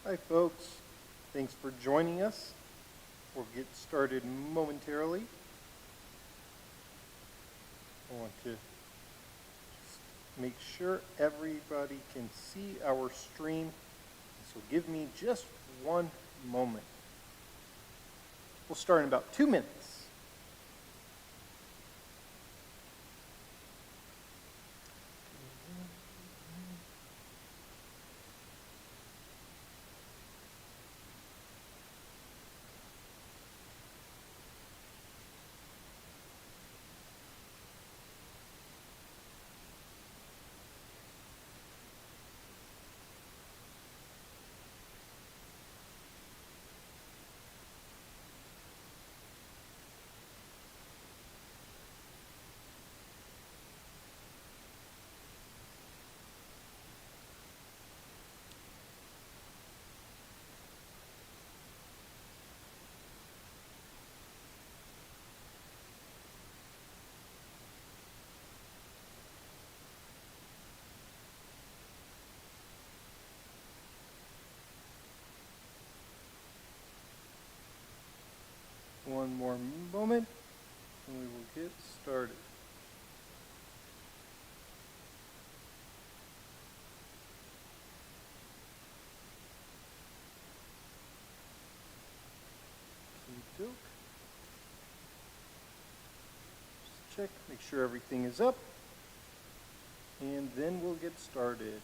Hi, folks. Thanks for joining us. We'll get started momentarily. I want to just make sure everybody can see our stream. So give me just one moment. We'll start in about 2 minutes. One more moment, and we will get started. Okey-doke. Just check, make sure everything is up, and then we'll get started.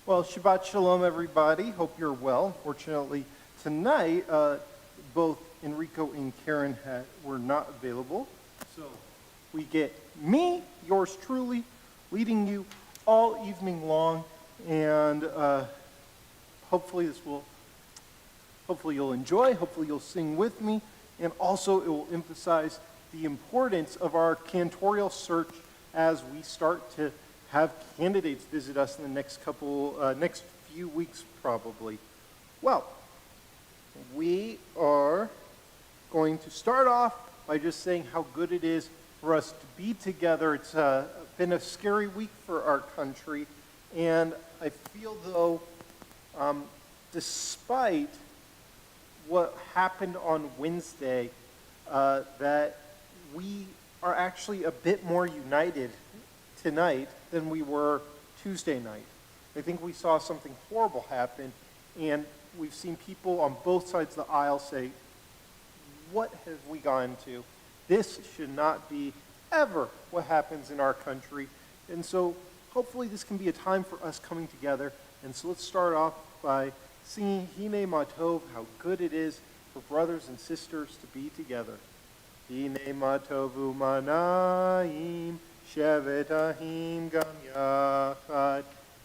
Well, Shabbat Shalom, everybody. Hope you're well. Fortunately, tonight, both Enrico and Karen were not available. So we get me, yours truly, leading you all evening long. And hopefully you'll enjoy. Hopefully you'll sing with me. And also it will emphasize the importance of our cantorial search as we start to have candidates visit us in the next few weeks probably. Well, we are going to start off by just saying how good it is for us to be together. It's been a scary week for our country, and I feel though, despite what happened on Wednesday, that we are actually a bit more united tonight than we were Tuesday night. I think we saw something horrible happen, and we've seen people on both sides of the aisle say, what have we gone to? This should not be ever what happens in our country. And so hopefully this can be a time for us coming together. And so let's start off by singing Hine Ma Tov, how good it is for brothers and sisters to be together. Hine Ma Tovu Manayim Shevet Ahim Gam Yachad.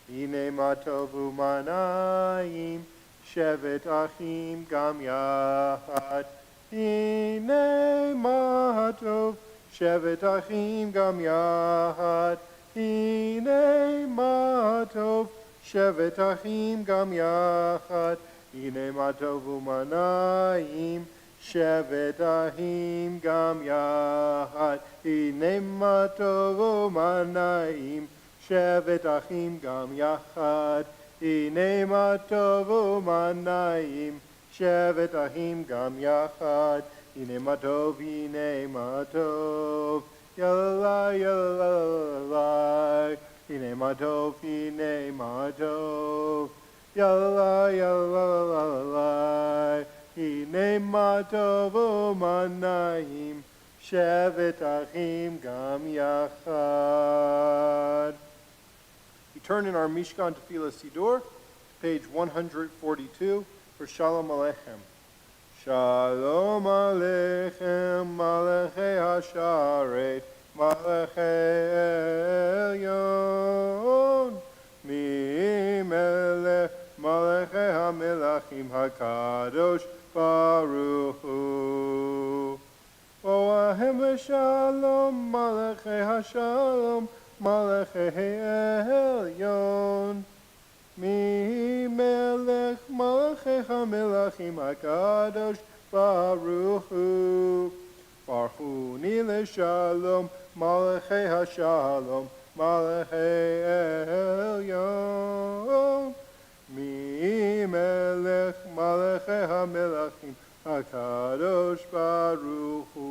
Hine Ma Tovu Manayim Shevet Ahim Gam Yachad. Hine Ma Tov Shevet Achim Gam Yachad. Hine Ma Tov Shevet Achim Gam Yachad. Hine Ma Tovu Manayim Shevet Ahim Gam Yachad. Hine Ma Tovu Manayim Shevet Achim Gam Yachad. Hine Ma Tovu Manayim Shevet Ahim Gam Yachad. Hine Ma Tov, Hine Ma Tov, Yalalai, Yalalai. Hine Ma Tov, Hine Ma Tov, Yalalai, Yalalai. Hine Ma Tovu Manayim Shevet Achim Gam Yachad. We turn in our Mishkan Tefillah Sidur, page 142, for Shalom Aleichem. Shalom Aleichem, Malachei HaSharet, Malachei Elyon, Mimelech, Malachei HaMelachim HaKadosh Baruch Hu. Oahem v'shalom, Malachei HaShalom, Malachei Elyon, Mi melech malachei hamelachim hakadosh baruch hu. Barchuni leshalom malachei hashalom malachei elyon. Mi melech malachei hamelachim hakadosh baruch hu.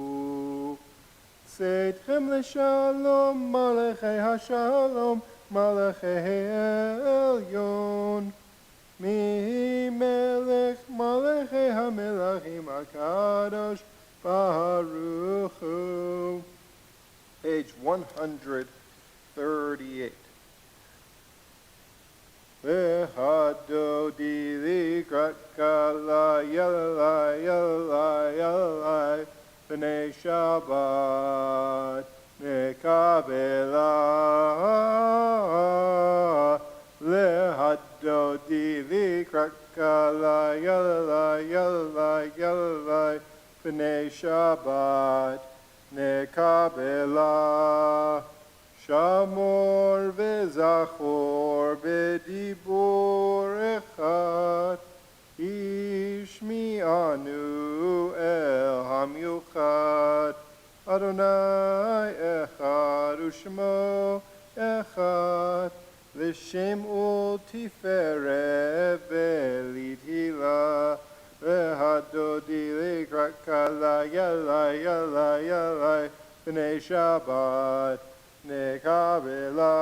Seitchem leshalom malachei hashalom malachei elyon. Mi melech malachei hamelachim hakadosh baruch hu. Page 138. Lehadodi likrat kala yalai yalai yalai b'nei Shabbat mekabela. Lehadodi likrat kala yalai yalai yalai b'nei Shabbat mekabela. Shamor v'zachor b'dibur echad ishmi'anu el hamyuchad Adonai echad u'shmo echad l'shem u'tiferet v'litila v'hadodi likrat kala yalai yalai yalai b'nei Shabbat nekabela.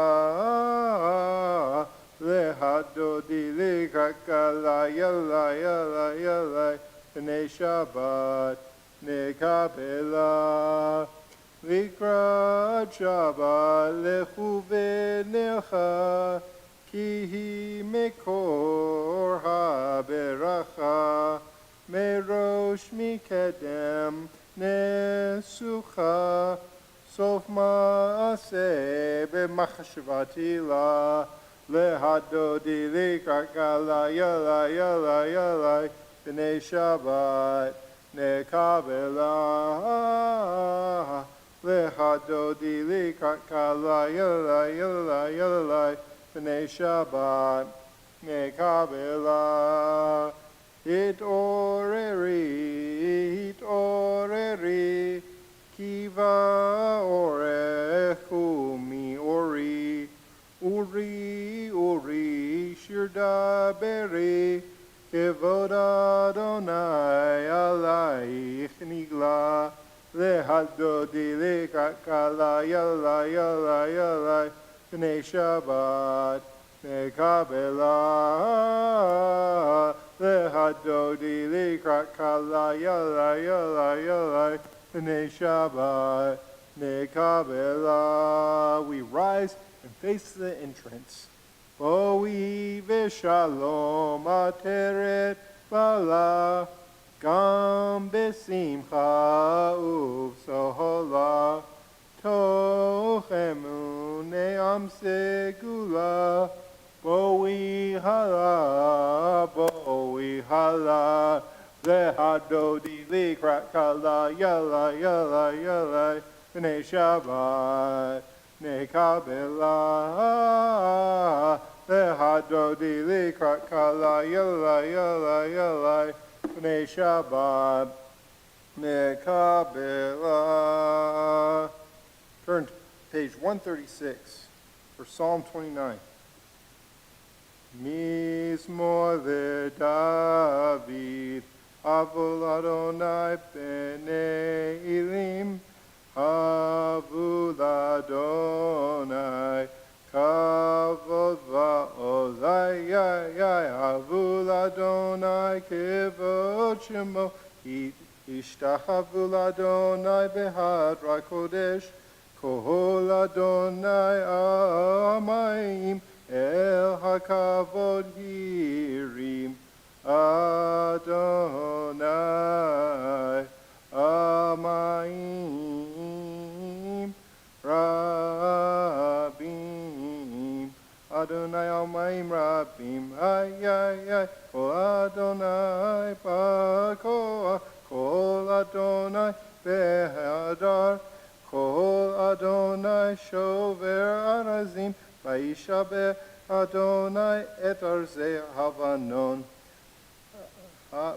Lehadodi likrat kala yalai yalai yalai b'nei Shabbat nekabela. Likrat Shabbat lechu v'necha ki hi mekor haberacha merosh mikedem nesucha sof ma'aseh b'machshavati la. Lehadodi likrat kala yalai yalai yalai b'nei Shabbat nekabela. Lehadodi likrat kala yalai yalai yalai b'nei Shabbat nekabela. Hitoreri hitoreri kiva orechu mi ori uri uri shirda beri kevod Adonai alaich nigla. Lehadodi likrat kala yalai yalai yalai b'nei Shabbat nekabela. Lehadodi likrat kala yalai yalai yalai b'nei Shabbat nekabela. We rise and face the entrance. Boi v'shalom ateret bala gam besimcha uv'sohola toch emune am segula. Boi hala lehadodi likrat kala yalai yalai yalai b'nei Shabbat nekabela. Lehadodi likrat kala yalai yalai yalai b'nei Shabbat nekabela. Turn to page 136 for Psalm 29. Mizmor leDavid Avol Adonai b'nei Elim Avol Adonai kavod va'olai Avol Adonai kevod shemo ishtachavu Adonai behadra kodesh kol Adonai amayim el hakavod hirim Adonai amayim rabim Adonai amayim rabim ay kol Adonai bakoa kol Adonai behadar kol Adonai shover arazim Vayishabeh Adonai et arze havanon.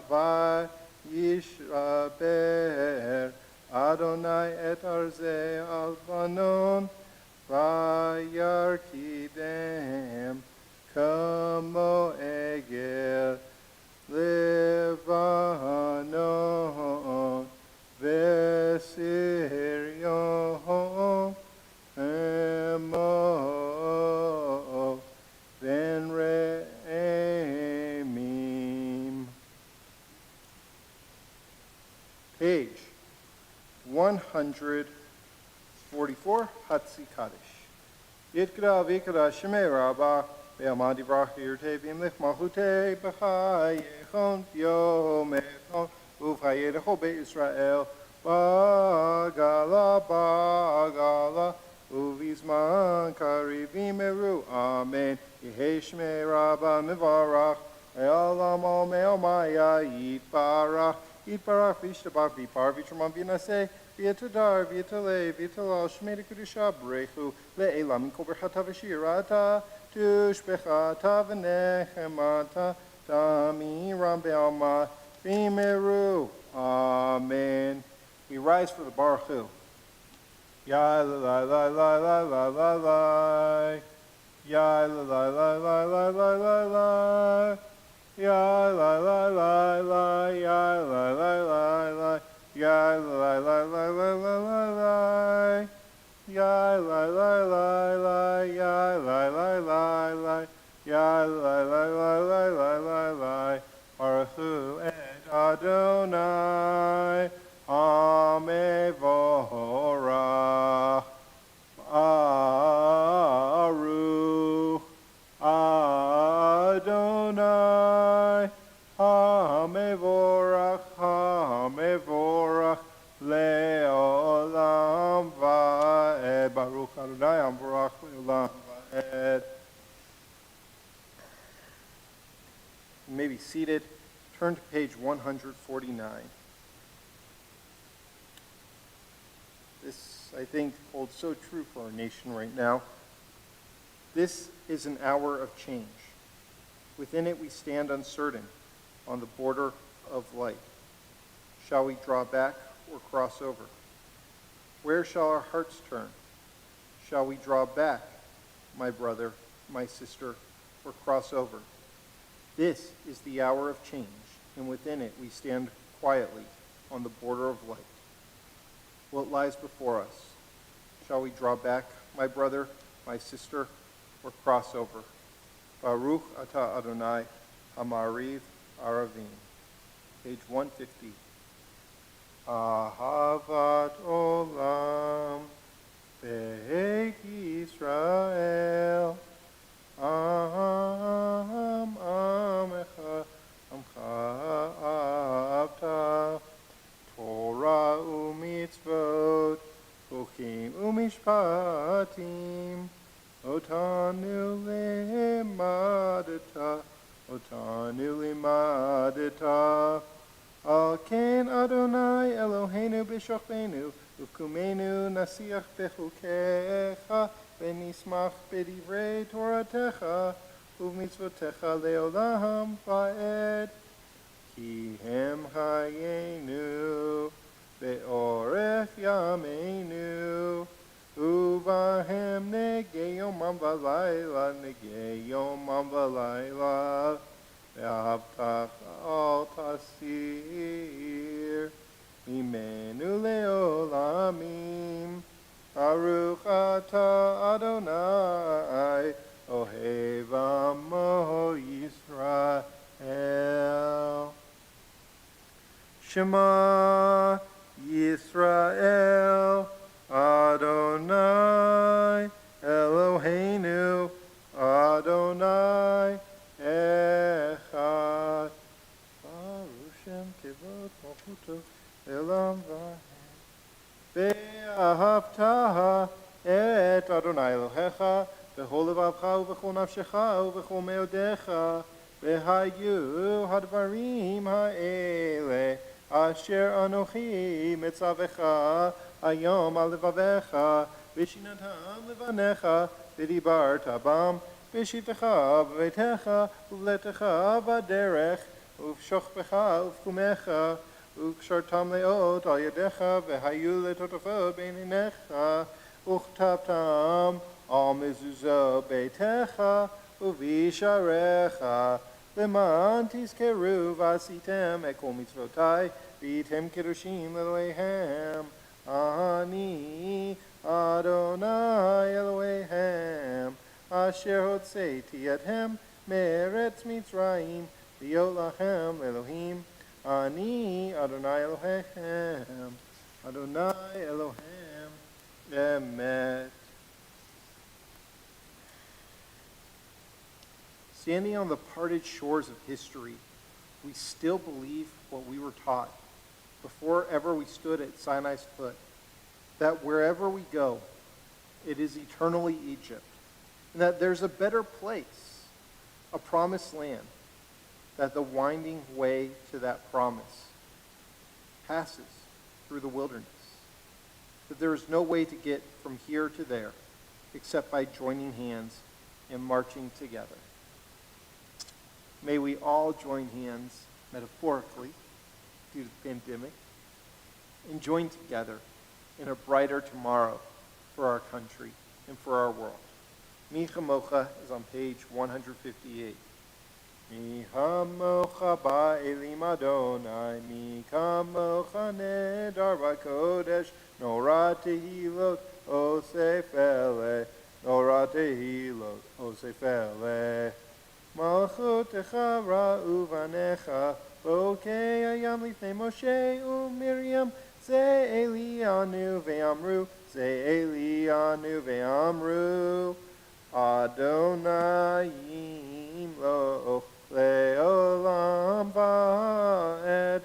Vayishraber Adonai et arze havanon. Vayarkidem kamo egel Levanon Vesirion Emo Venreimim. Page 144, Hatzi Kaddish. Yitkra vikra shemei rabba be'amadi bracha yirtevim lich malchute b'chayechon yomechon uv'chayedecho be'Yisrael bagala uvizman karivim eru. Amen. Yehei shmei rabba mivarach e'olam omei omaya yitbarach v'ishtabach v'ipar v'traman v'naseh v'yetadar v'yetaleh v'yetalal shmei dekudusha brechu le'elam mikol berchata v'shirata tushbechata v'nechemata tamiram be'alma v'imeru. Amen. We rise for the Baruch Hu. Ya la la la la la la la. Ya la la la la la la la la. Ya la la la la. Ya la la la la. Ya la la la la la la la. Ya la la la la. Ya la la la la. Ya la la la la la la la. Baruch Hu et Adonai. Amevorach, Aruch, Adonai, Amevorach, Amevorach, Leolam Va'ed, Baruch Adonai, Amevorach, Leolam Va'ed. You may be seated. Turn to page 149. This, I think, holds so true for our nation right now. This is an hour of change. Within it, we stand uncertain on the border of light. Shall we draw back or cross over? Where shall our hearts turn? Shall we draw back, my brother, my sister, or cross over? This is the hour of change, and within it, we stand quietly on the border of light. What lies before us? Shall we draw back, my brother, my sister, or cross over? Baruch atah Adonai, Hamariv Aravim. Page 150. Ahavat olam, Be'ek Yisrael, Am Amecha, Amcha Avta, Torah u'mitzvot, Bokim u'mishpatim, Otanu limadeta, Al ken Adonai Eloheinu b'shachbenu, Uvkumenu nasiach bechukecha, V'nismach b'divrei Toratecha, U'mitzvotecha leolam va'ed. Ki hem hayenu, be'orech yameinu, uvahem negei yomam v'layla, ve'avtach al tasir, mimenu leolamim, Baruch atah Adonai, ohev amo Yisrael. Shema Yisrael, Adonai, Eloheinu, Adonai, Echad. Baruch Shem Kevod Malchuto, Elam V'ahed. Ve'ahavta et Adonai Elohecha, v'chol levavcha u'v'chol nafshecha u'v'chol meodecha, v'hayu hadvarim ha'ele, Asher Anochi Mitzavecha Ayom Al Levavecha V'shinatam Levanecha V'dibarta Bam בשבתך בביתך, ובלתך בדרך, ובשוכבך ובקומך, וקשרתם לאות על ידיך, והיו לטוטפות בין עיניך, וכתבתם על מזוזות ביתך ובשעריך, למען תזכרו ועשיתם את כל מצוותי, והייתם קדושים לאלוהיהם. אני אדוני אלוהיהם, אשר הוצאתי אתכם מארץ מצרים, להיות לכם אלוהים. אני אדוני אלוהיכם, אדוני אלוהים אמת. Standing on the parted shores of history, we still believe what we were taught before ever we stood at Sinai's foot, that wherever we go, it is eternally Egypt, and that there's a better place, a promised land, that the winding way to that promise passes through the wilderness, that there is no way to get from here to there except by joining hands and marching together. May we all join hands, metaphorically, due to the pandemic, and join together in a brighter tomorrow for our country and for our world. Mi Chamocha is on page 158. Mi Chamocha ba'elim Adonai, mi Chamocha nedar v'kodesh, Norah tehilot osefele, Norah tehilot osefele. Malchutecha ra'u vanecha, bokei hayam lifnei Moshe u'Miriam, ze Elianu ve'amru, ze Elianu ve'amru, Adonai yimloch le'olam va'ed,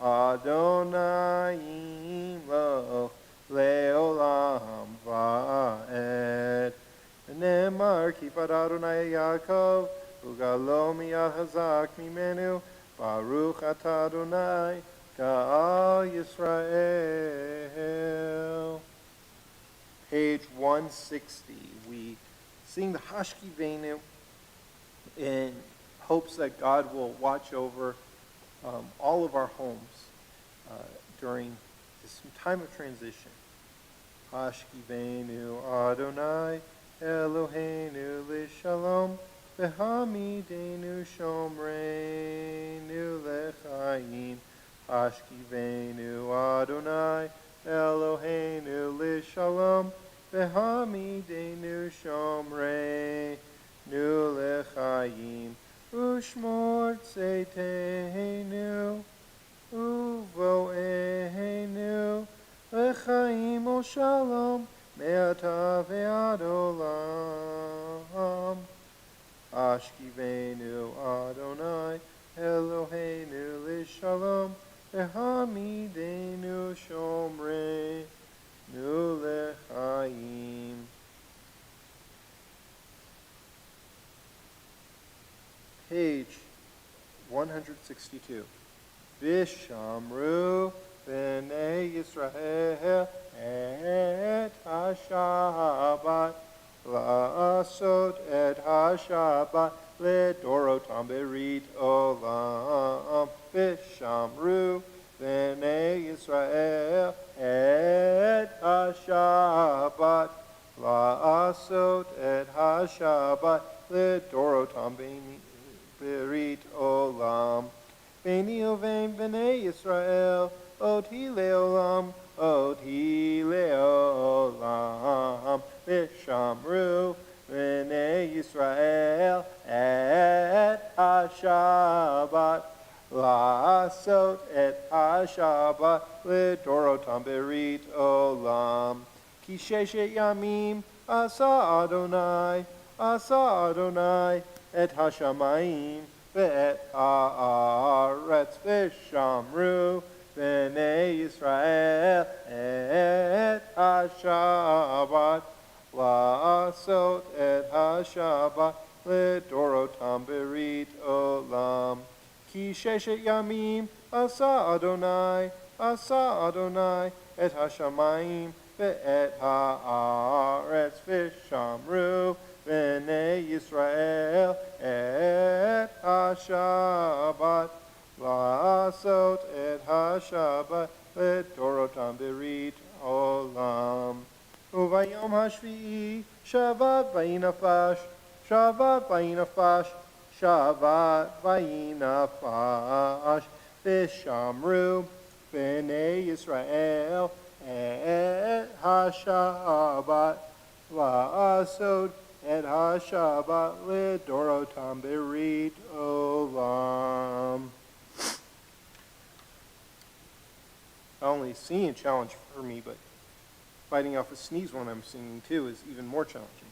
Adonai yimloch le'olam va'ed. Nemar kipad Adonai Yaakov, Ugalo miyad hazak mimenu, Baruch atah Adonai, Ka'al Yisrael. Page 160. We sing the Hashkivenu in hopes that God will watch over all of our homes during this time of transition. Hashkivenu Adonai, Eloheinu l'shalom, V'hamidenu shomreinu l'chaim. Hashkivenu Adonai, Eloheinu l'shalom, V'hamidenu shomreinu l'chaim. Ushmor tzeiteinu, uvoeinu, l'chaim u'shalom, me'ata ve'ad olam. Ashkivenu Adonai, Eloheinu l'shalom, V'hamidenu shomreinu l'chaim. Page 162. V'shamru b'nei Yisrael et ha-Shabbat, la'asot et ha-Shabbat le'dorotam berit olam. V'shamru b'nei Yisrael et ha-Shabbat, la'asot et ha-Shabbat le'dorotam berit olam. B'ni uvein b'nei Yisrael, oti le'olam, oti le'olam. V'shamru b'nei Yisrael et ha-Shabbat, la'asot et ha-Shabbat le'dorotam berit olam. Ki sheshet yamim asa Adonai et ha-shamayim ve'et ha'aretz. V'shamru b'nei Yisrael et ha-Shabbat, la'asot et ha-Shabbat le'dorotam berit olam. Ki sheshet yamim asa Adonai et ha-shamayim ve'et ha'aretz. V'shamru b'nei Yisrael HaShabbat, La'asot et HaShabbat, Ledorotam Berit Olam. Uvayom HaShvi'i, Shabbat Vayinafash, Shabbat Vayinafash, Shabbat Vayinafash, Vishamru, B'nei Yisrael, et HaShabbat, La'asot et HaShabbat, Ledorotam Berit Olam. Not only is singing a challenge for me, but fighting off a sneeze when I'm singing too is even more challenging.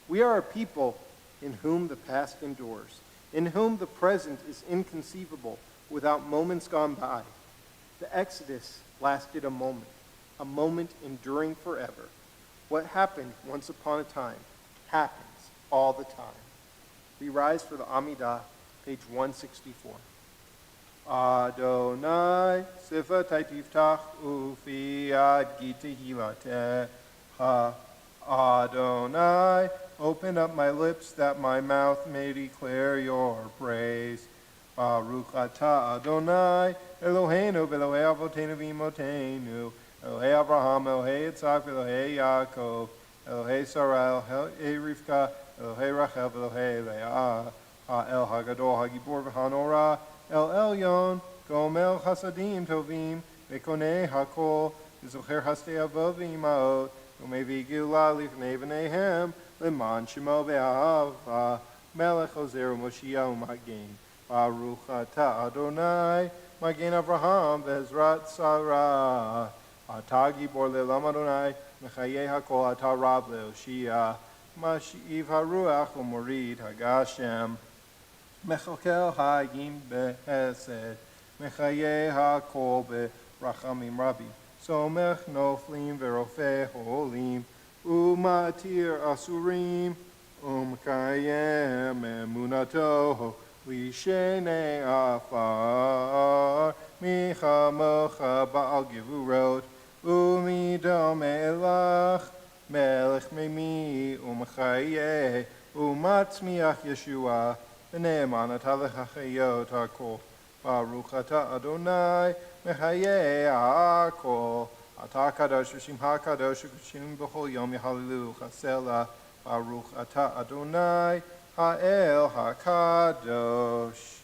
We are a people in whom the past endures, in whom the present is inconceivable without moments gone by. The Exodus lasted a moment enduring forever. What happened once upon a time happens all the time. We rise for the Amidah, page 164. Adonai, sifatai tiftach ufi ad gitehilatecha. Adonai, open up my lips that my mouth may declare your praise. Baruch atah Adonai, Eloheinu v'Elohei avotenu v'imotenu, Elohei Avraham, Elohei Yitzhak, Elohei Yaakov, Elohei Sarah, Elohei Rivka, Elohei Rachel, Elohei Leah, Ha'el Hagadol, Hagibor v'Hanora, El Elyon, Gomel Chasadim Tovim, Vekonei Hakol, Zocher Hastei Avot v'Imaot, Umevi Gila Lifnei V'neihem, Leman Shemo Be'ahava, Melech Ozer Moshiach U'Magen, Baruch atah Adonai, Magen Avraham v'Ezrat Sarah, Atah Gibor Le'elam Adonai, Mechayei HaKol Atah Rab Le'Oshia, Mashiv HaRuach U'Morid HaGashem, Mechalkel Hayim Behesed, Mechayei HaKol Berachamim Rabbi, Somech Noflim Ve'Rofeh Holim, Umatir Asurim, Umkayem Emunato, Lishenei Afar, Michamocha Baal Gevurot, Umidom Elach, Melech Memi, Umchayeh, Umatzmiach Yeshua, V'ne'eman atah lechachayot hakol, Baruch atah Adonai, Mechayeh hakol, Atah kadosh v'shimcha kadosh v'shim b'chol yom yehalilu chasela, Baruch atah Adonai, Ha'el HaKadosh.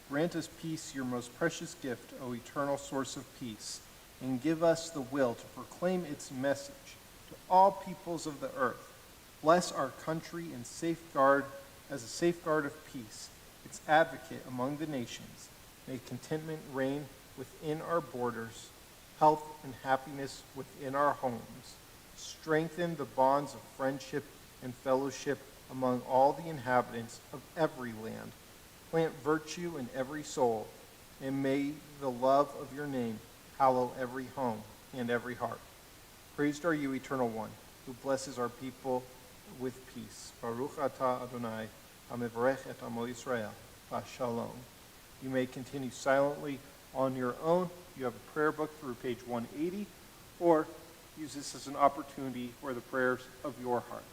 Grant us peace, your most precious gift, O eternal source of peace, and give us the will to proclaim its message to all peoples of the earth. Bless our country and safeguard as a safeguard of peace, its advocate among the nations. May contentment reign within our borders, health and happiness within our homes. Strengthen the bonds of friendship and fellowship among all the inhabitants of every land. Plant virtue in every soul, and may the love of your name hallow every home and every heart. Praised are you, Eternal One, who blesses our people with peace. Baruch atah Adonai, hamevarech et amo Yisrael, Shalom. You may continue silently on your own. You have a prayer book through page 180, or use this as an opportunity for the prayers of your heart.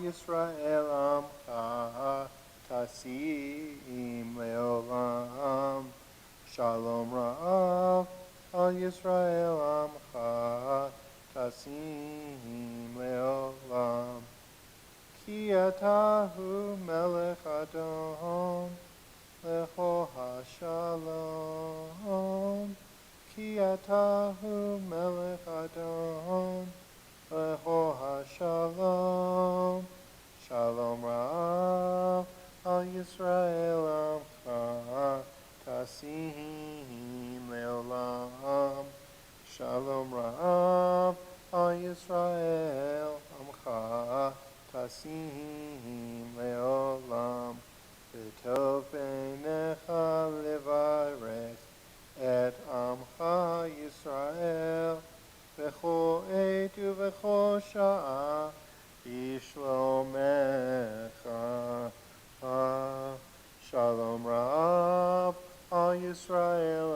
Yisrael Amcha Tasim Leolam. Shalom Ra'av Al Yisrael Amcha Tasim Leolam. Ki atahu melech Adon lecho hashalom. Ki atahu melech Adon lecho hashalom. Shalom Ra'av Al Yisrael Amcha Tasim Leolam. Shalom Ra'av Al Yisrael Amcha Tasim Leolam. V'tov beinecha levarech et Amcha Yisrael v'cho et uv'cho sha'a bishlomecha. Shalom Ra'av Al Yisrael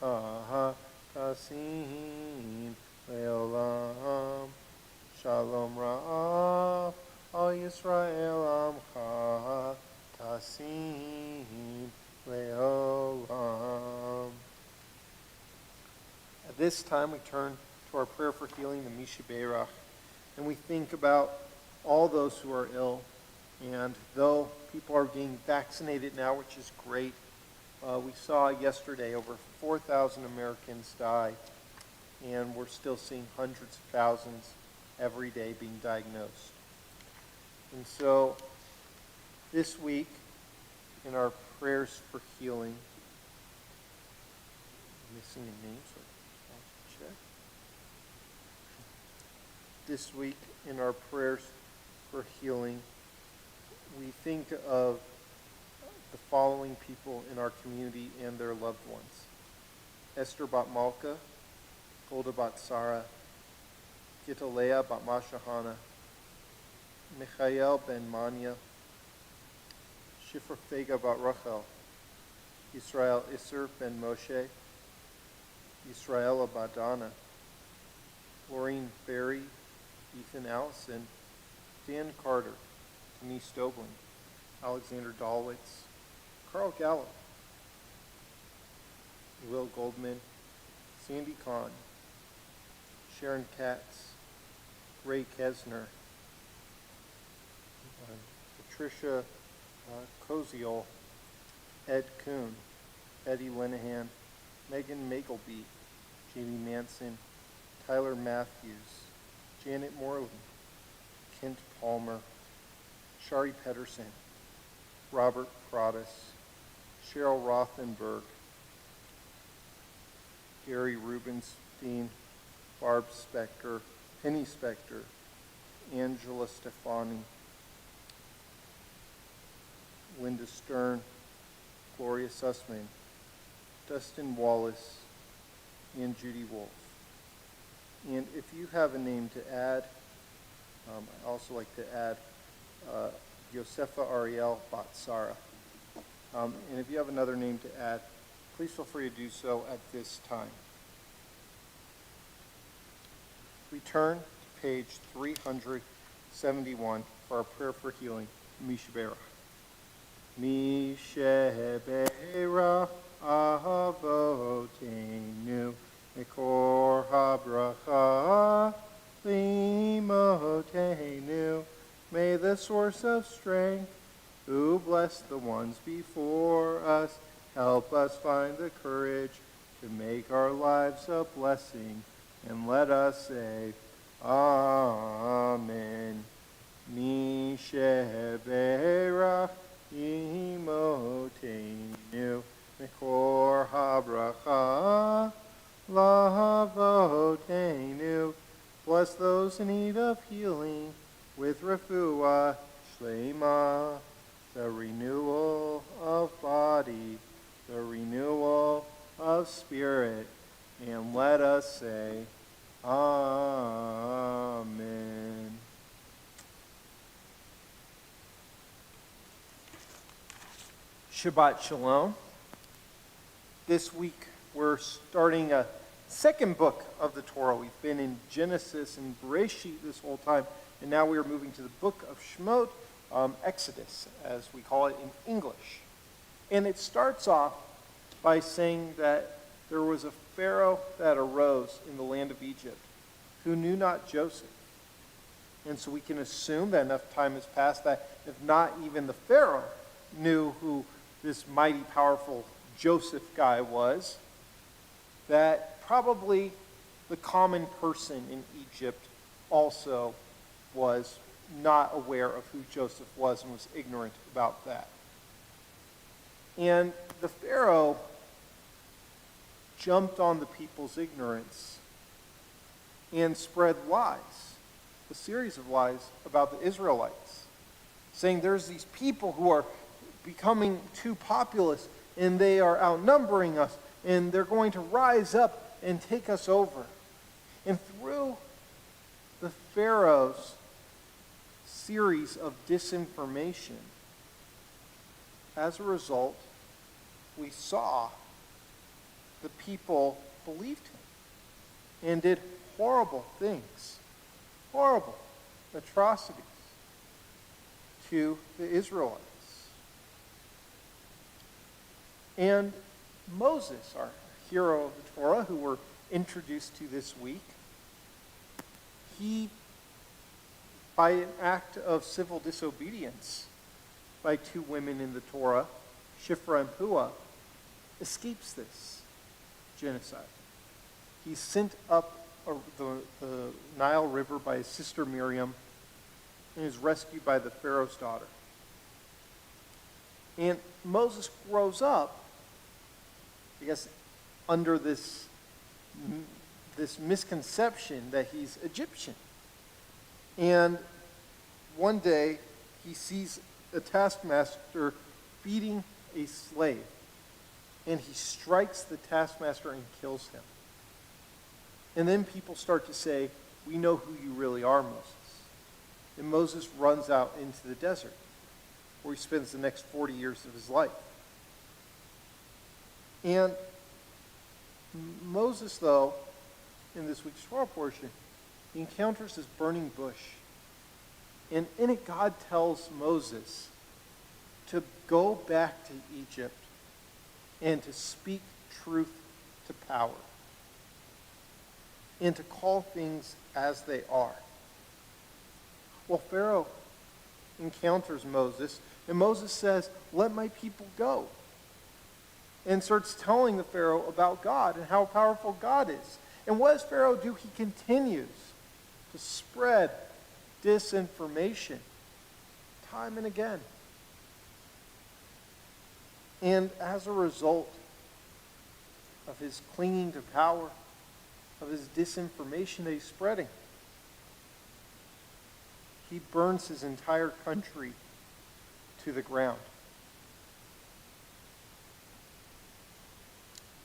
Amcha Tasim Leolam. Shalom Ra'av Al Yisrael Amcha Tasim Leolam. At this time, we turn to our prayer for healing, the Mishaberach, and we think about all those who are ill. And though people are being vaccinated now, which is great, we saw yesterday over 4,000 Americans die, and we're still seeing hundreds of thousands every day being diagnosed. And so this week, in our prayers for healing, missing a name, so I'll check. This week, in our prayers for healing, we think of the following people in our community and their loved ones: Esther bat Malka, Golda bat Sarah, Gitalea bat Mashahana, Michael ben Manya, Shifra Fega bat Rachel, Yisrael Isser ben Moshe, Yisrael bat Dana, Maureen Berry, Ethan Allison, Dan Carter, Denise Dobling, Alexander Dalwitz, Carl Gallo, Will Goldman, Sandy Kahn, Sharon Katz, Ray Kesner, Patricia Koziol, Ed Kuhn, Eddie Linehan, Megan Magleby, Jamie Manson, Tyler Matthews, Janet Moreland, Kent Palmer, Shari Pedersen, Robert Prodis, Cheryl Rothenberg, Gary Rubenstein, Barb Spector, Penny Spector, Angela Stefani, Linda Stern, Gloria Sussman, Dustin Wallace, and Judy Wolf. And if you have a name to add, I'd also like to add Josefa Ariel Batsara. And if you have another name to add, please feel free to do so at this time. We turn to page 371 for our prayer for healing, Mishaberach. Mishaberach Avotenu Mikor HaBracha Limotenu. May the source of strength, who blessed the ones before us, help us find the courage to make our lives a blessing, and let us say, Amen. Mishaberach Imotenu Mikor HaBracha Lavotenu. Bless those in need of healing with refuah shlema, the renewal of body, the renewal of spirit, and let us say, Amen. Shabbat Shalom. This week we're starting a second book of the Torah. We've been in Genesis and Bereshit this whole time, And now we are moving to the book of Shemot, Exodus, as we call it in English. And it starts off by saying that there was a Pharaoh that arose in the land of Egypt who knew not Joseph. And so we can assume that enough time has passed that if not even the Pharaoh knew who this mighty, powerful Joseph guy was, that probably the common person in Egypt also was not aware of who Joseph was and was ignorant about that. And the Pharaoh jumped on the people's ignorance and spread lies, a series of lies about the Israelites, saying there's these people who are becoming too populous and they are outnumbering us and they're going to rise up and take us over. And through the Pharaoh's series of disinformation, as a result, we saw the people believed him and did horrible things, horrible atrocities to the Israelites. And Moses, our hero of the Torah, who we're introduced to this week, he, by an act of civil disobedience by two women in the Torah, Shiphrah and Puah, escapes this genocide. He's sent up the Nile River by his sister Miriam and is rescued by the Pharaoh's daughter. And Moses grows up, I guess, under this misconception that he's Egyptian. And one day he sees a taskmaster beating a slave, and he strikes the taskmaster and kills him. And then people start to say, we know who you really are, Moses. And Moses runs out into the desert, where he spends the next 40 years of his life. And Moses, though, in this week's Torah portion, he encounters this burning bush. And in it, God tells Moses to go back to Egypt and to speak truth to power and to call things as they are. Well, Pharaoh encounters Moses, and Moses says, let my people go. And starts telling the Pharaoh about God and how powerful God is. And what does Pharaoh do? He continues to spread disinformation time and again. And as a result of his clinging to power, of his disinformation that he's spreading, he burns his entire country to the ground.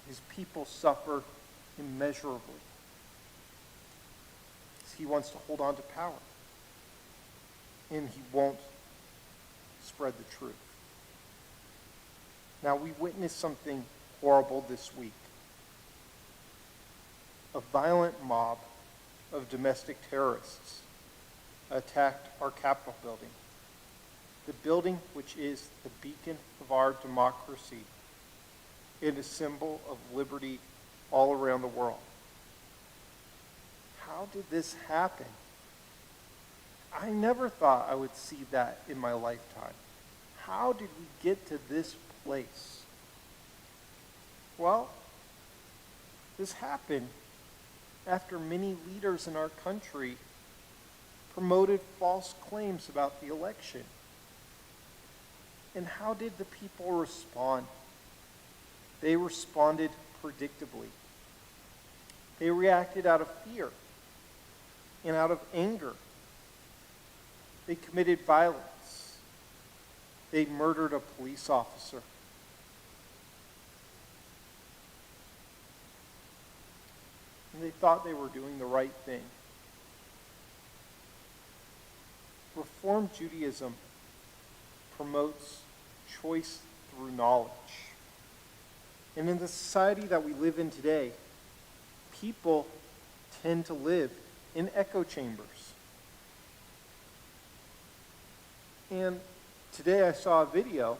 His people suffer immeasurably because he wants to hold on to power, and he won't spread the truth. Now, we witnessed something horrible this week. A violent mob of domestic terrorists attacked our Capitol building, the building which is the beacon of our democracy and a symbol of liberty all around the world. How did this happen? I never thought I would see that in my lifetime. How did we get to this place? Well, this happened after many leaders in our country promoted false claims about the election. And how did the people respond? They responded predictably. They reacted out of fear and out of anger. They committed violence. They murdered a police officer. And they thought they were doing the right thing. Reform Judaism promotes choice through knowledge. And in the society that we live in today, people tend to live in echo chambers. And today I saw a video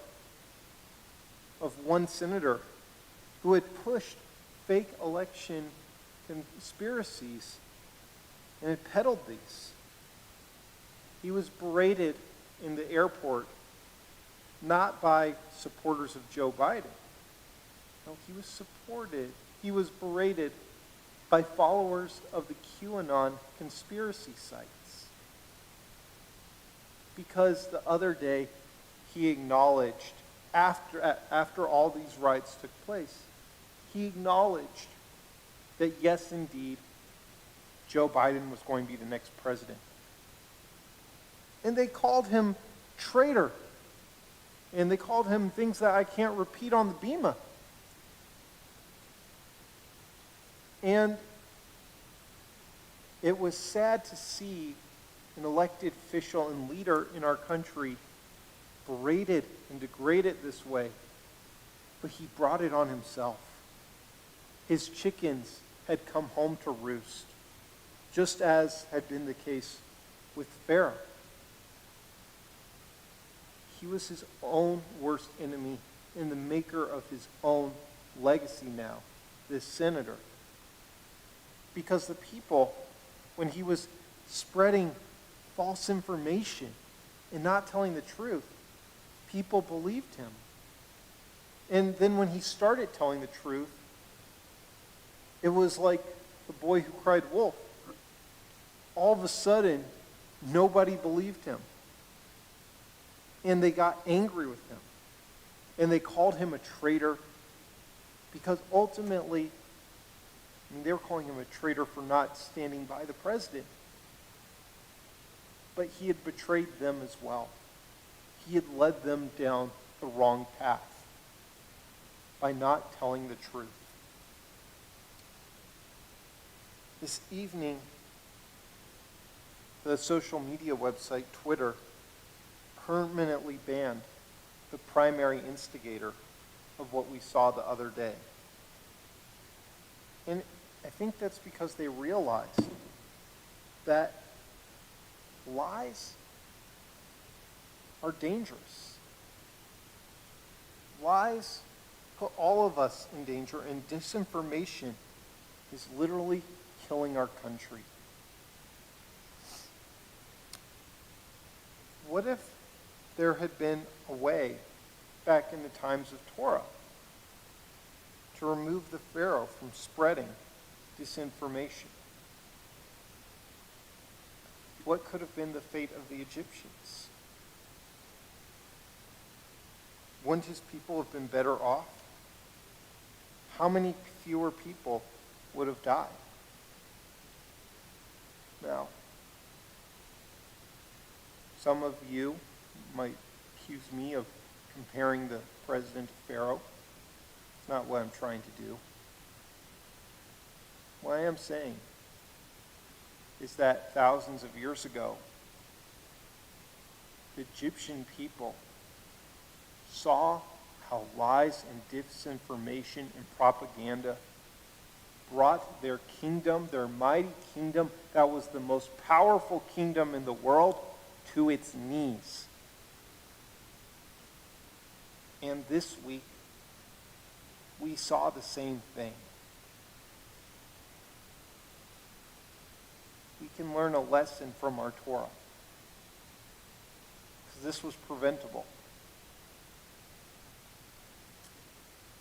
of one senator who had pushed fake election conspiracies and had peddled these. He was berated in the airport, not by supporters of Joe Biden. No, he was berated by followers of the QAnon conspiracy sites. Because the other day he acknowledged, after all these riots took place, he acknowledged that yes, indeed, Joe Biden was going to be the next president. And they called him traitor. And they called him things that I can't repeat on the Bema. And it was sad to see an elected official and leader in our country berated and degraded this way. But he brought it on himself. His chickens had come home to roost, just as had been the case with Pharaoh. He was his own worst enemy and the maker of his own legacy now, this senator. Because the people, when he was spreading false information and not telling the truth, people believed him. And then when he started telling the truth, it was like the boy who cried wolf. All of a sudden, nobody believed him. And they got angry with him. And they called him a traitor because ultimately, they were calling him a traitor for not standing by the president. But he had betrayed them as well. He had led them down the wrong path by not telling the truth. This evening, the social media website Twitter permanently banned the primary instigator of what we saw the other day. And I think that's because they realized that lies are dangerous. Lies put all of us in danger, and disinformation is literally killing our country. What if there had been a way back in the times of Torah to remove the Pharaoh from spreading disinformation? What could have been the fate of the Egyptians? Wouldn't his people have been better off? How many fewer people would have died? Now, some of you might accuse me of comparing the president to Pharaoh. It's not what I'm trying to do. What I am saying is that thousands of years ago, the Egyptian people saw how lies and disinformation and propaganda brought their kingdom, their mighty kingdom, that was the most powerful kingdom in the world, to its knees. And this week, we saw the same thing. We can learn a lesson from our Torah, because this was preventable.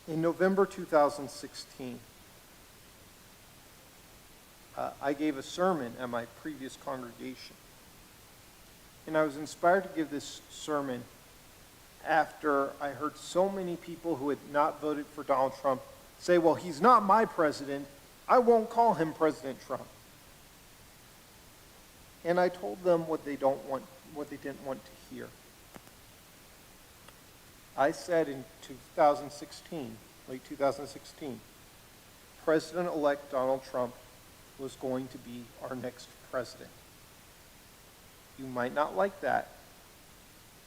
In November 2016, I gave a sermon at my previous congregation. And I was inspired to give this sermon after I heard so many people who had not voted for Donald Trump say, well, he's not my president. I won't call him President Trump. And I told them what they didn't want to hear. I said in 2016, late 2016, President-elect Donald Trump was going to be our next president. You might not like that,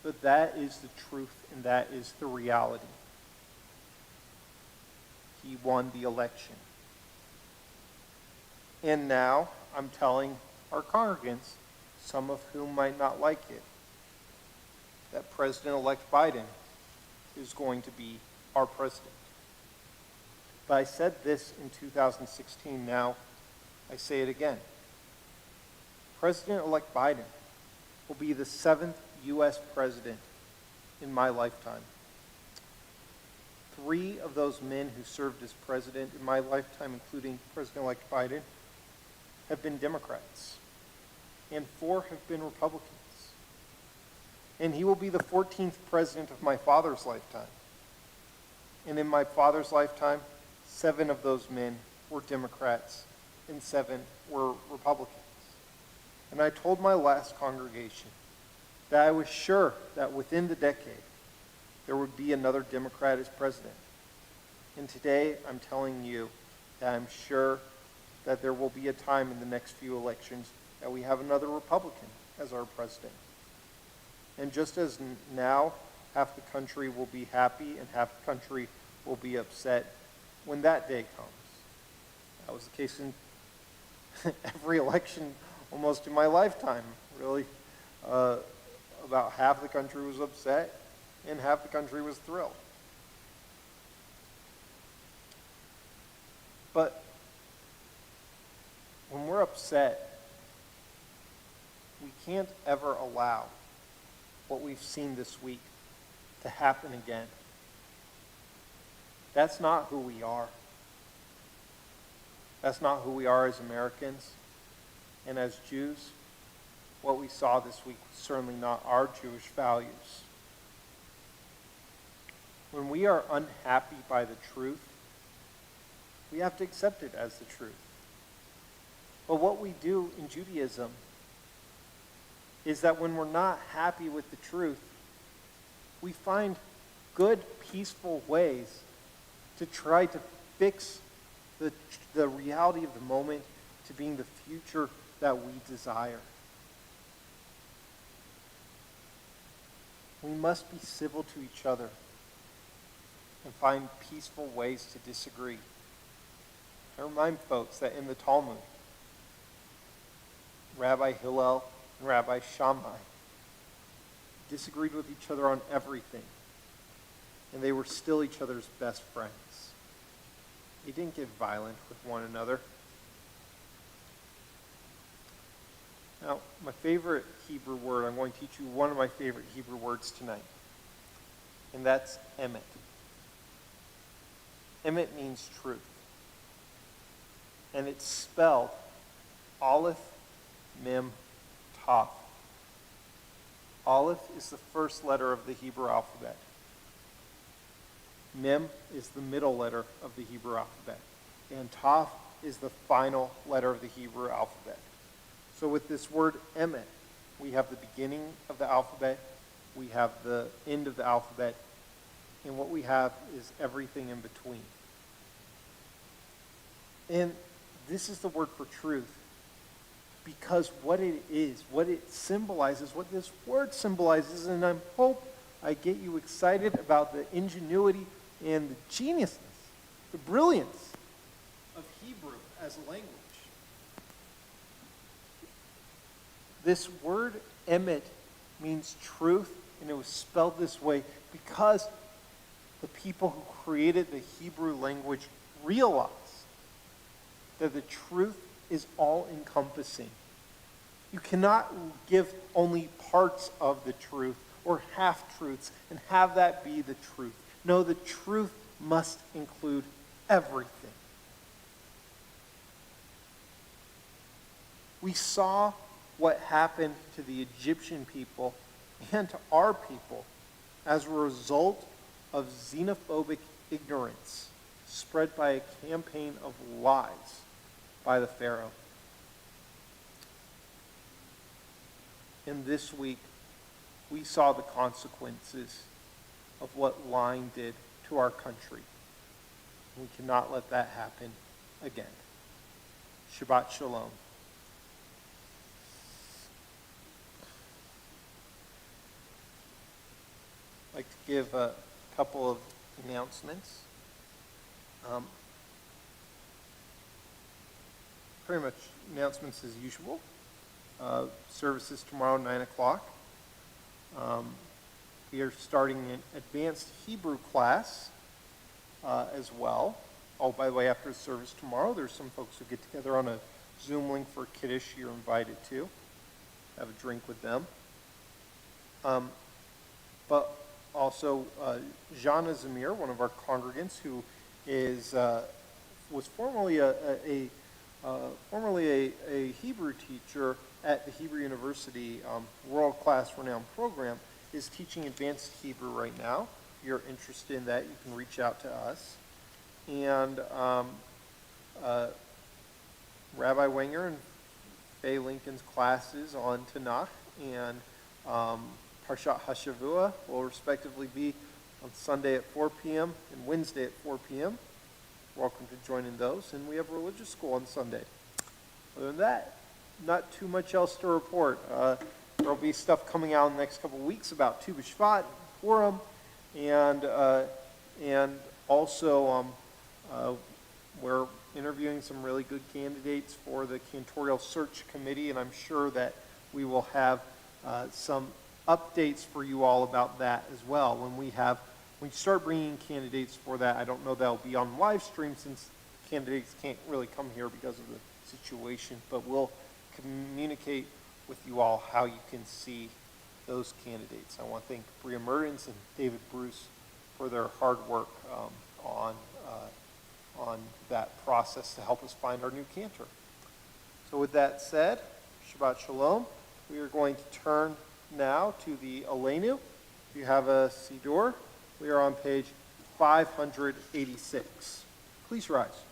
but that is the truth and that is the reality. He won the election. And now I'm telling our congregants, some of whom might not like it, that President-elect Biden is going to be our president. But I said this in 2016. Now I say it again. President-elect Biden will be the 7th U.S. president in my lifetime. 3 of those men who served as president in my lifetime, including President-elect Biden, have been Democrats, and 4 have been Republicans. And he will be the 14th president of my father's lifetime. And in my father's lifetime, 7 of those men were Democrats and 7 were Republicans. And I told my last congregation that I was sure that within the decade, there would be another Democrat as president. And today, I'm telling you that I'm sure that there will be a time in the next few elections that we have another Republican as our president. And just as now, half the country will be happy and half the country will be upset when that day comes. That was the case in every election almost in my lifetime, really. About half the country was upset and half the country was thrilled. But when we're upset, we can't ever allow what we've seen this week to happen again. That's not who we are. That's not who we are as Americans. And as Jews, what we saw this week was certainly not our Jewish values. When we are unhappy by the truth, we have to accept it as the truth. But what we do in Judaism is that when we're not happy with the truth, we find good, peaceful ways to try to fix the reality of the moment to being the future that we desire. We must be civil to each other and find peaceful ways to disagree. I remind folks that in the Talmud, Rabbi Hillel and Rabbi Shammai disagreed with each other on everything, and they were still each other's best friends. They didn't get violent with one another. Now, my favorite Hebrew word, I'm going to teach you one of my favorite Hebrew words tonight, and that's emet. Emet means truth, and it's spelled Aleph, Mem, Tav. Aleph is the first letter of the Hebrew alphabet. Mem is the middle letter of the Hebrew alphabet. And Tav is the final letter of the Hebrew alphabet. So with this word emet, we have the beginning of the alphabet, we have the end of the alphabet, and what we have is everything in between. And this is the word for truth, because what it is, what it symbolizes, what this word symbolizes, and I hope I get you excited about the ingenuity and the geniusness, the brilliance of Hebrew as a language. This word emet means truth, and it was spelled this way because the people who created the Hebrew language realized that the truth is all-encompassing. You cannot give only parts of the truth or half-truths and have that be the truth. No, the truth must include everything. We saw what happened to the Egyptian people and to our people as a result of xenophobic ignorance spread by a campaign of lies by the Pharaoh. And this week, we saw the consequences of what lying did to our country. We cannot let that happen again. Shabbat Shalom. I'd like to give a couple of announcements. Pretty much announcements as usual. Services tomorrow, 9 o'clock. We are starting an advanced Hebrew class as well. Oh, by the way, after the service tomorrow, there's some folks who get together on a Zoom link for Kiddush. You're invited to have a drink with them. But also, Jana Zamir, one of our congregants, who was formerly a Hebrew teacher at the Hebrew University world-class renowned program, is teaching advanced Hebrew right now. If you're interested in that, you can reach out to us. And Rabbi Wenger and Faye Lincoln's classes on Tanakh and Parshat HaShavua will respectively be on Sunday at 4 p.m. and Wednesday at 4 p.m. Welcome to join in those. And we have religious school on Sunday. Other than that, not too much else to report. There'll be stuff coming out in the next couple of weeks about Tu B'Shvat, Purim, and also we're interviewing some really good candidates for the Cantorial Search Committee, and I'm sure that we will have some updates for you all about that as well. When we start bringing candidates for that, I don't know that'll be on live stream since candidates can't really come here because of the situation, but we'll communicate with you all how you can see those candidates. I want to thank Bria Mertens and David Bruce for their hard work on that process to help us find our new cantor. So with that said, Shabbat Shalom. We are going to turn now to the Aleinu. If you have a Siddur, we are on page 586. Please rise.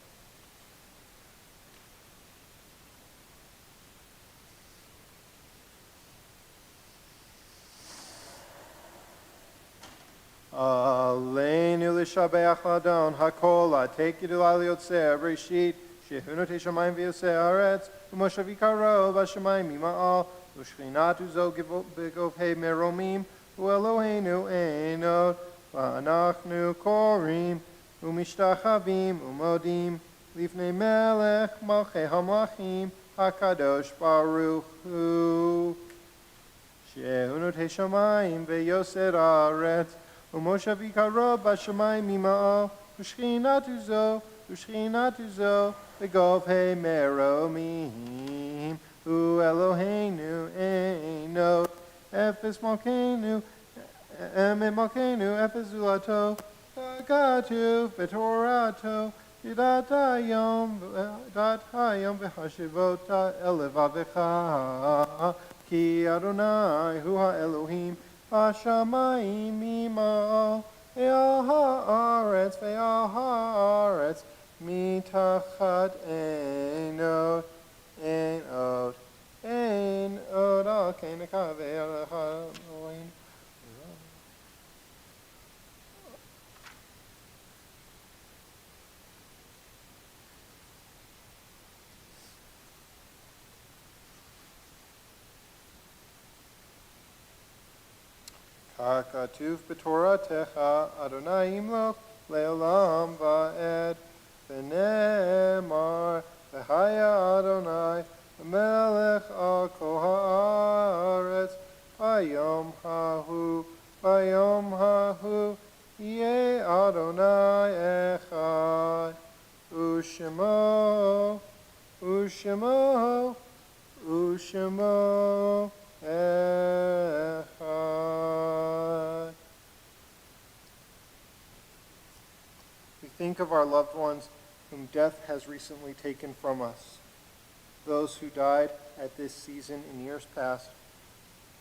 Aleinu l'shabeach l'adon hakol ha'tekidu l'yotzeh b'reshit shehuno teshamayim v'yoseh haaretz u'moshav yikaro b'shamayim mima'al u'shchinatu zo b'govhei meromim u'Eloheinu einod v'anachnu korim u'mishtachavim u'modim lifnei melech malchei hamlachim hakadosh baruch hu shehuno teshamayim v'yoseh haaretz ומושב יקרו בשמיים ממעל, ושכינתו זו בגובהי מרומים, ואלוהינו אינו אפס מלכנו, אפס זולתו, ככתוב בתורתו, ידעת היום והשבות אל לבבך, כי אדוני הוא האלוהים, השמיים ממעל, ועל הארץ מתחת אין עוד על כן נקווה עליך אלוהים. ככתוב בתורתך, אדוני ימלוך לעולם ועד, ונאמר, והיה אדוני המלך על כל הארץ, ביום ההוא יהיה אדוני אחד, ושמו Echad. We think of our loved ones whom death has recently taken from us, those who died at this season in years past,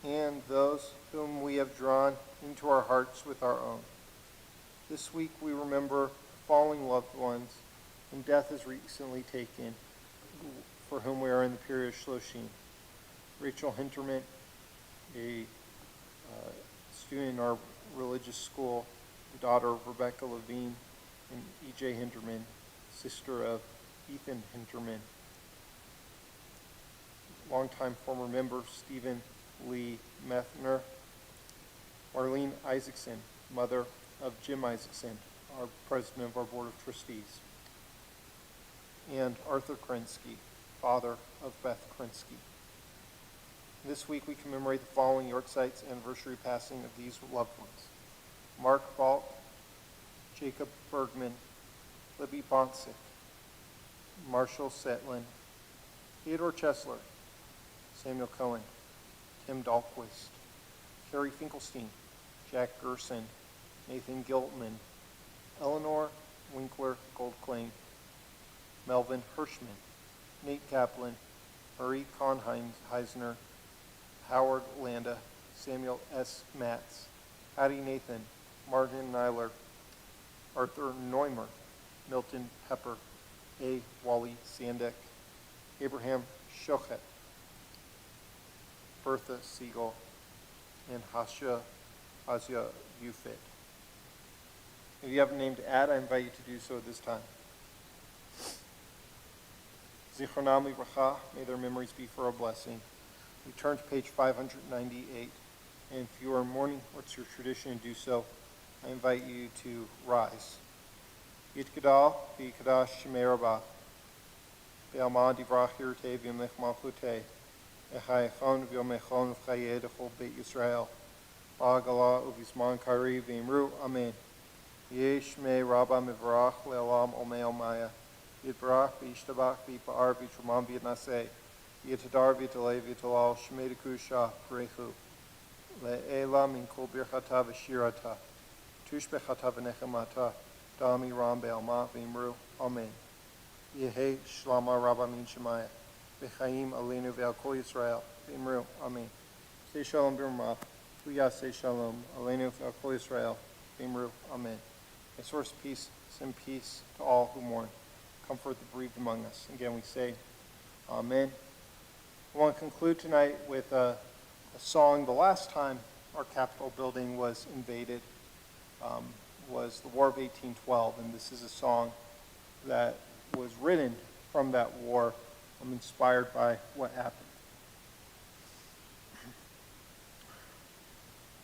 and those whom we have drawn into our hearts with our own. This week we remember falling loved ones whom death has recently taken, for whom we are in the period of Shloshim. Rachel Hinterman, a student in our religious school, the daughter of Rebecca Levine, and E.J. Hinterman, sister of Ethan Hinterman. Longtime former member Stephen Lee Methner. Marlene Isaacson, mother of Jim Isaacson, our president of our board of trustees. And Arthur Krinsky, father of Beth Krinsky. This week we commemorate the following Yorkshire's anniversary passing of these loved ones: Mark Balk, Jacob Bergman, Libby Bonsick, Marshall Setlin, Theodore Chesler, Samuel Cohen, Tim Dahlquist, Carrie Finkelstein, Jack Gerson, Nathan Giltman, Eleanor Winkler Goldkling, Melvin Hirschman, Nate Kaplan, Marie Konheisner, Howard Landa, Samuel S. Matz, Hattie Nathan, Martin Nyler, Arthur Neumer, Milton Pepper, A. Wally Sandek, Abraham Shochet, Bertha Siegel, and Hasya Bufit. If you have a name to add, I invite you to do so at this time. Zichronam Livracha, may their memories be for a blessing. We turn to page 598, and if you are mourning, what's your tradition, and do so, I invite you to rise. Yitkadal, V'yikadash Shemei Rabbah, Ve'alma Divrach Yirtei V'yamech Malchutei, Echayechon V'yomechon V'chayeh Dechol Beit Yisrael, Ba'agala U'vizman Kari V'imru, Amen. Yeshmei Rabbah Mivrach Le'olam Omei Omaya, Yitbarach V'yishtabach V'yipa'ar V'yitramam V'yitnaseh, V'yitadar V'yitalei V'yitalal Shemei Dekusha Prechu, Le'ela Min Kol Birchata V'shirata, Tushbechata V'nechemata, Dami Ram Be'alma V'imru, Amen. Yehi Shlama Rabba Min Shemaya, V'chaim Aleinu Ve'al Kol Yisrael, V'imru, Amen. Say Shalom B'rmah, V'yah say Shalom, Aleinu Ve'al Kol Yisrael, V'imru, Amen. May source of peace send peace to all who mourn. Comfort the bereaved among us. Again, we say, Amen. I want to conclude tonight with a song. The last time our Capitol building was invaded was the War of 1812, and this is a song that was written from that war. I'm inspired by what happened.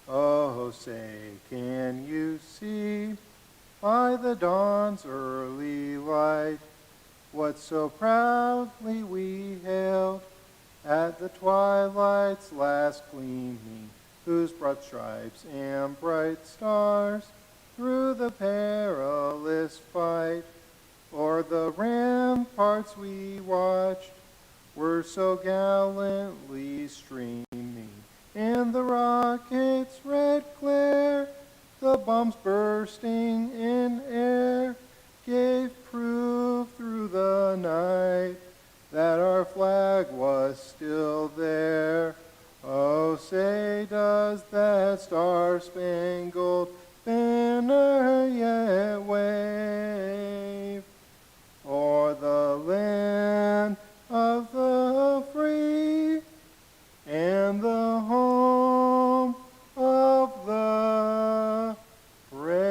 Oh, say, can you see by the dawn's early light what so proudly we hailed at the twilight's last gleaming, whose broad stripes and bright stars through the perilous fight o'er the ramparts we watched were so gallantly streaming, and the rocket's red glare, the bombs bursting in air, gave proof through the night that our flag was still there. Oh, say, does that star-spangled banner yet wave o'er the land of the free and the home of the brave?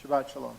Shabbat Shalom.